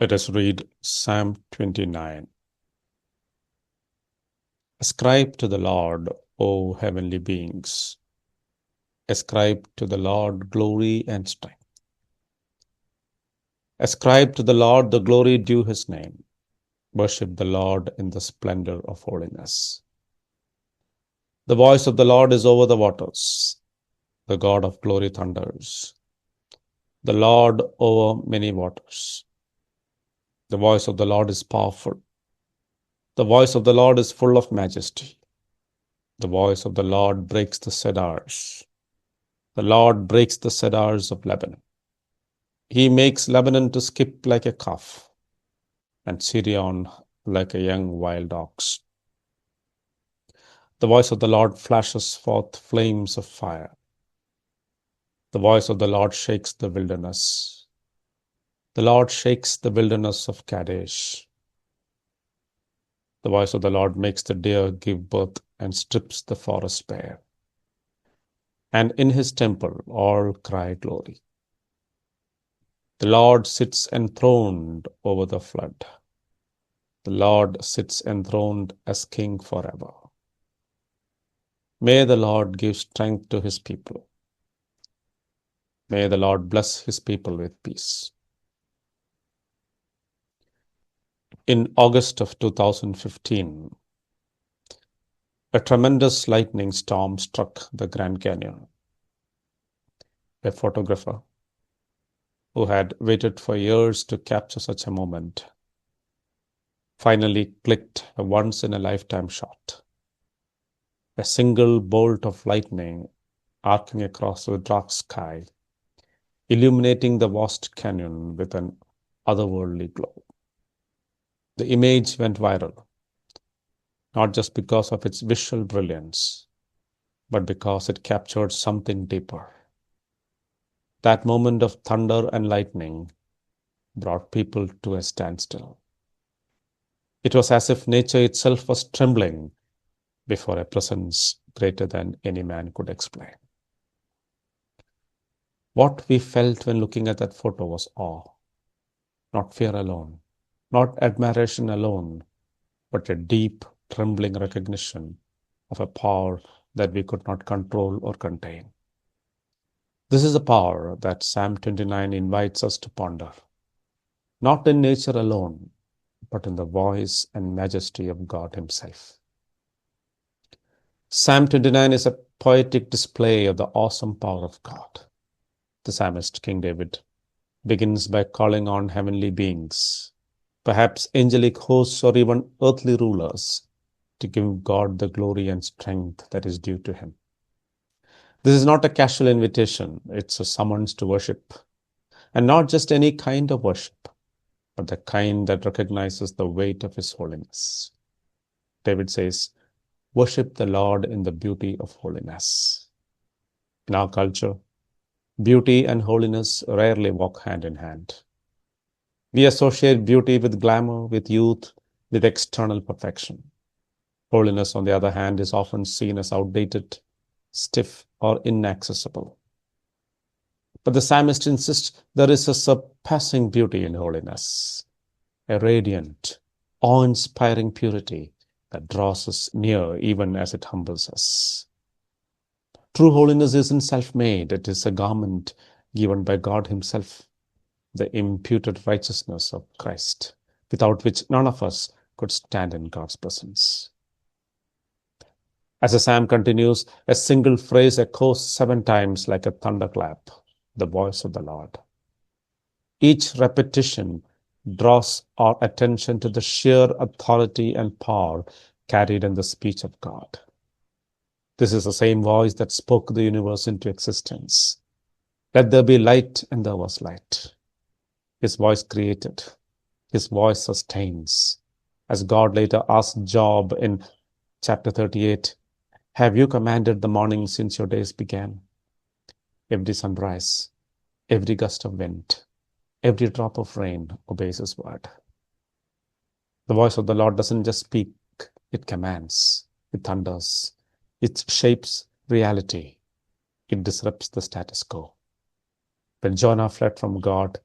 Let us read Psalm 29. Ascribe to the Lord, O heavenly beings. Ascribe to the Lord glory and strength. Ascribe to the Lord the glory due his name. Worship the Lord in the splendor of holiness. The voice of the Lord is over the waters. The God of glory thunders. The Lord over many waters. The voice of the Lord is powerful. The voice of the Lord is full of majesty. The voice of the Lord breaks the cedars. The Lord breaks the cedars of Lebanon. He makes Lebanon to skip like a calf, and Sirion like a young wild ox. The voice of the Lord flashes forth flames of fire. The voice of the Lord shakes the wilderness. The Lord shakes the wilderness of Kadesh. The voice of the Lord makes the deer give birth and strips the forest bare. And in his temple all cry glory. The Lord sits enthroned over the flood. The Lord sits enthroned as king forever. May the Lord give strength to his people. May the Lord bless his people with peace. In August of 2015, a tremendous lightning storm struck the Grand Canyon. A photographer who had waited for years to capture such a moment finally clicked a once-in-a-lifetime shot. A single bolt of lightning arcing across the dark sky, illuminating the vast canyon with an otherworldly glow. The image went viral, not just because of its visual brilliance, but because it captured something deeper. That moment of thunder and lightning brought people to a standstill. It was as if nature itself was trembling before a presence greater than any man could explain. What we felt when looking at that photo was awe, not fear alone, not admiration alone, but a deep, trembling recognition of a power that we could not control or contain. This is a power that Psalm 29 invites us to ponder, not in nature alone, but in the voice and majesty of God himself. Psalm 29 is a poetic display of the awesome power of God. The psalmist, King David, begins by calling on heavenly beings, perhaps angelic hosts or even earthly rulers, to give God the glory and strength that is due to him. This is not a casual invitation, it's a summons to worship. And not just any kind of worship, but the kind that recognizes the weight of his holiness. David says, worship the Lord in the beauty of holiness. In our culture, beauty and holiness rarely walk hand in hand. We associate beauty with glamour, with youth, with external perfection. Holiness, on the other hand, is often seen as outdated, stiff, or inaccessible. But the psalmist insists there is a surpassing beauty in holiness, a radiant, awe-inspiring purity that draws us near even as it humbles us. True holiness isn't self-made, it is a garment given by God himself, the imputed righteousness of Christ, without which none of us could stand in God's presence. As the psalm continues, a single phrase echoes 7 times like a thunderclap, the voice of the Lord. Each repetition draws our attention to the sheer authority and power carried in the speech of God. This is the same voice that spoke the universe into existence. Let there be light, and there was light. His voice created. His voice sustains. As God later asked Job in chapter 38, have you commanded the morning since your days began? Every sunrise, every gust of wind, every drop of rain obeys his word. The voice of the Lord doesn't just speak, it commands, it thunders, it shapes reality, it disrupts the status quo. When Jonah fled from God,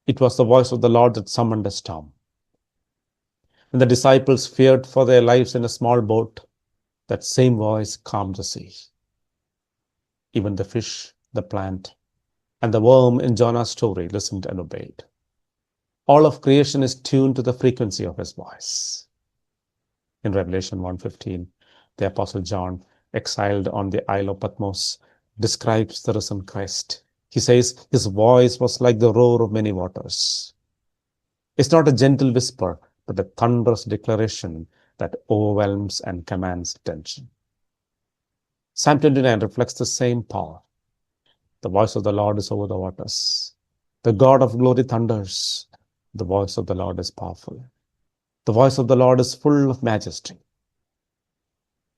It was the voice of the Lord that summoned a storm. When the disciples feared for their lives in a small boat, that same voice calmed the sea. Even the fish, the plant, and the worm in Jonah's story listened and obeyed. All of creation is tuned to the frequency of his voice. In Revelation 1:15, the Apostle John, exiled on the Isle of Patmos, describes the risen Christ. He says his voice was like the roar of many waters. It's not a gentle whisper, but a thunderous declaration that overwhelms and commands attention. Psalm 29 reflects the same power. The voice of the Lord is over the waters. The God of glory thunders. The voice of the Lord is powerful. The voice of the Lord is full of majesty.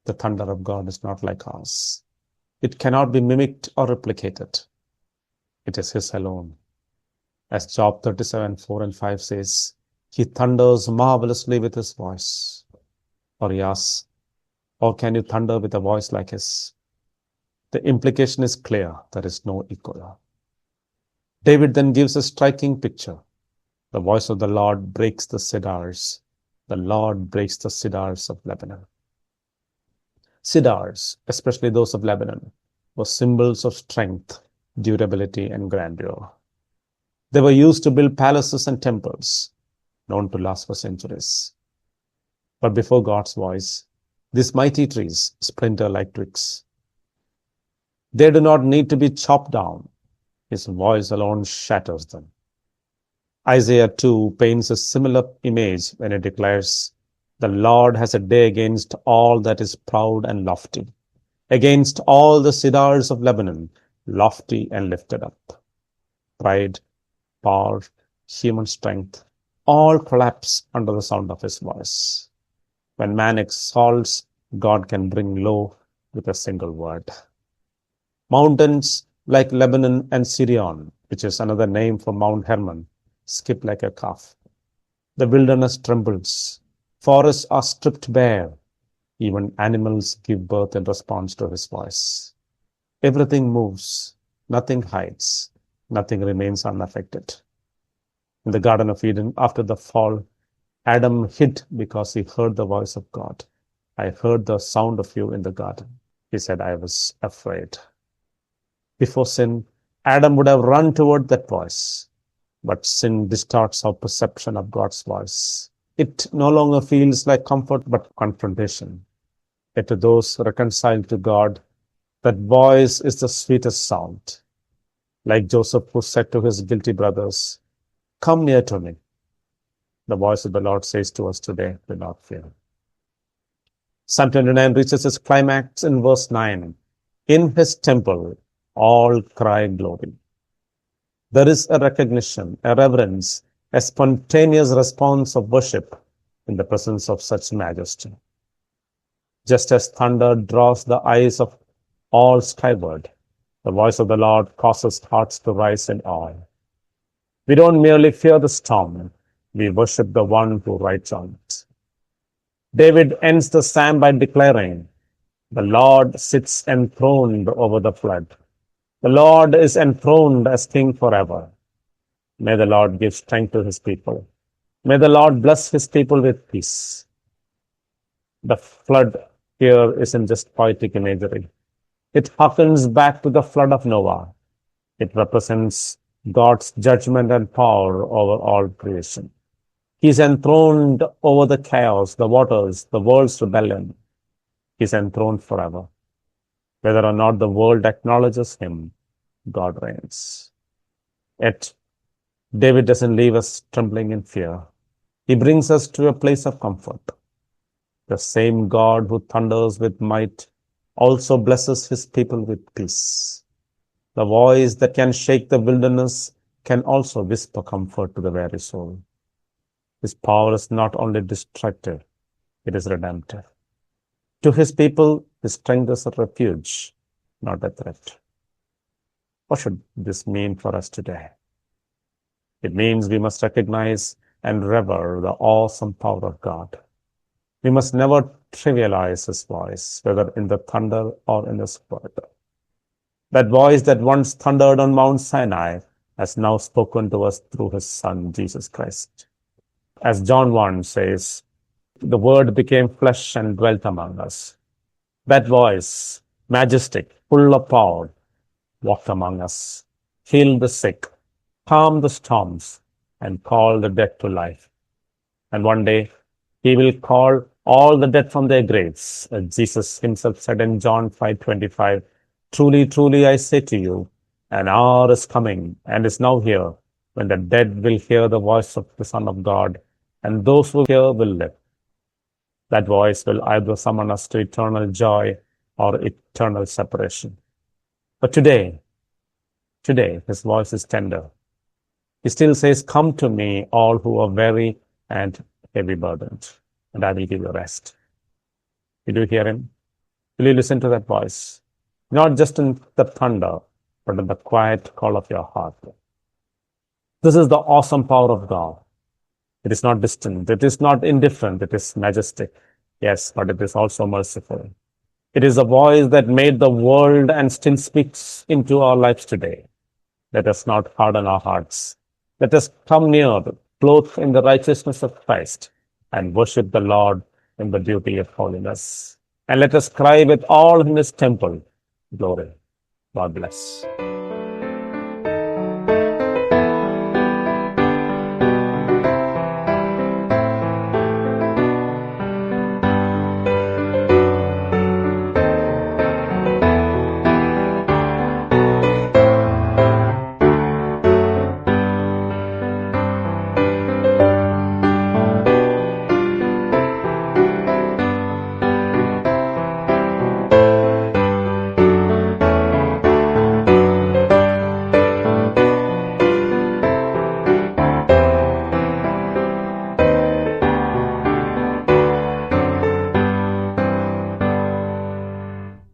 The thunder of God is not like ours. It cannot be mimicked or replicated. It is his alone. As Job 37:4-5 says, he thunders marvelously with his voice. Or he asks, or can you thunder with a voice like his? The implication is clear. There is no equal. David then gives a striking picture. The voice of the Lord breaks the cedars. The Lord breaks the cedars of Lebanon. Cedars, especially those of Lebanon, were symbols of strength, durability, and grandeur. They were used to build palaces and temples, known to last for centuries. But before God's voice, these mighty trees splinter like twigs. They do not need to be chopped down. His voice alone shatters them. Isaiah 2 paints a similar image when it declares, the Lord has a day against all that is proud and lofty, against all the cedars of Lebanon, lofty and lifted up. Pride, power, human strength, all collapse under the sound of his voice. When man exalts, God can bring low with a single word. Mountains like Lebanon and Sirion, which is another name for Mount Hermon, skip like a calf. The wilderness trembles. Forests are stripped bare. Even animals give birth in response to his voice. Everything moves. Nothing hides. Nothing remains unaffected. In the Garden of Eden, after the fall, Adam hid because he heard the voice of God. I heard the sound of you in the garden. He said, I was afraid. Before sin, Adam would have run toward that voice. But sin distorts our perception of God's voice. It no longer feels like comfort, but confrontation. Yet to those reconciled to God, that voice is the sweetest sound. Like Joseph, who said to his guilty brothers, come near to me. The voice of the Lord says to us today, do not fear. Psalm 29 reaches its climax in verse 9. In his temple, all cry glory. There is a recognition, a reverence, a spontaneous response of worship in the presence of such majesty. Just as thunder draws the eyes of all skyward, the voice of the Lord causes hearts to rise in awe. We don't merely fear the storm, we worship the one who rides on it. David ends the psalm by declaring, the Lord sits enthroned over the flood. The Lord is enthroned as king forever. May the Lord give strength to his people. May the Lord bless his people with peace. The flood here isn't just poetic imagery. It harkens back to the flood of Noah. It represents God's judgment and power over all creation. He is enthroned over the chaos, the waters, the world's rebellion. He is enthroned forever. Whether or not the world acknowledges him, God reigns. Yet, David doesn't leave us trembling in fear. He brings us to a place of comfort. The same God who thunders with might also blesses his people with peace. The voice that can shake the wilderness can also whisper comfort to the very soul. His power is not only destructive, it is redemptive. To his people, his strength is a refuge, not a threat. What should this mean for us today? It means we must recognize and revere the awesome power of God. We must never trivialize his voice, whether in the thunder or in his word. That voice that once thundered on Mount Sinai has now spoken to us through his Son, Jesus Christ. As John 1 says, the Word became flesh and dwelt among us. That voice, majestic, full of power, walked among us, healed the sick, calmed the storms, and called the dead to life. And one day, he will call all the dead from their graves. As Jesus himself said in John 5:25, truly, truly, I say to you, an hour is coming and is now here when the dead will hear the voice of the Son of God, and those who hear will live. That voice will either summon us to eternal joy or eternal separation. But today, his voice is tender. He still says, come to me, all who are weary and heavy burdened, and I will give you rest. Did you hear him? Will you listen to that voice? Not just in the thunder, but in the quiet call of your heart. This is the awesome power of God. It is not distant. It is not indifferent. It is majestic. Yes, but it is also merciful. It is a voice that made the world and still speaks into our lives today. Let us not harden our hearts. Let us come near, clothed in the righteousness of Christ, and worship the Lord in the beauty of holiness. And let us cry with all in his temple, glory. God bless.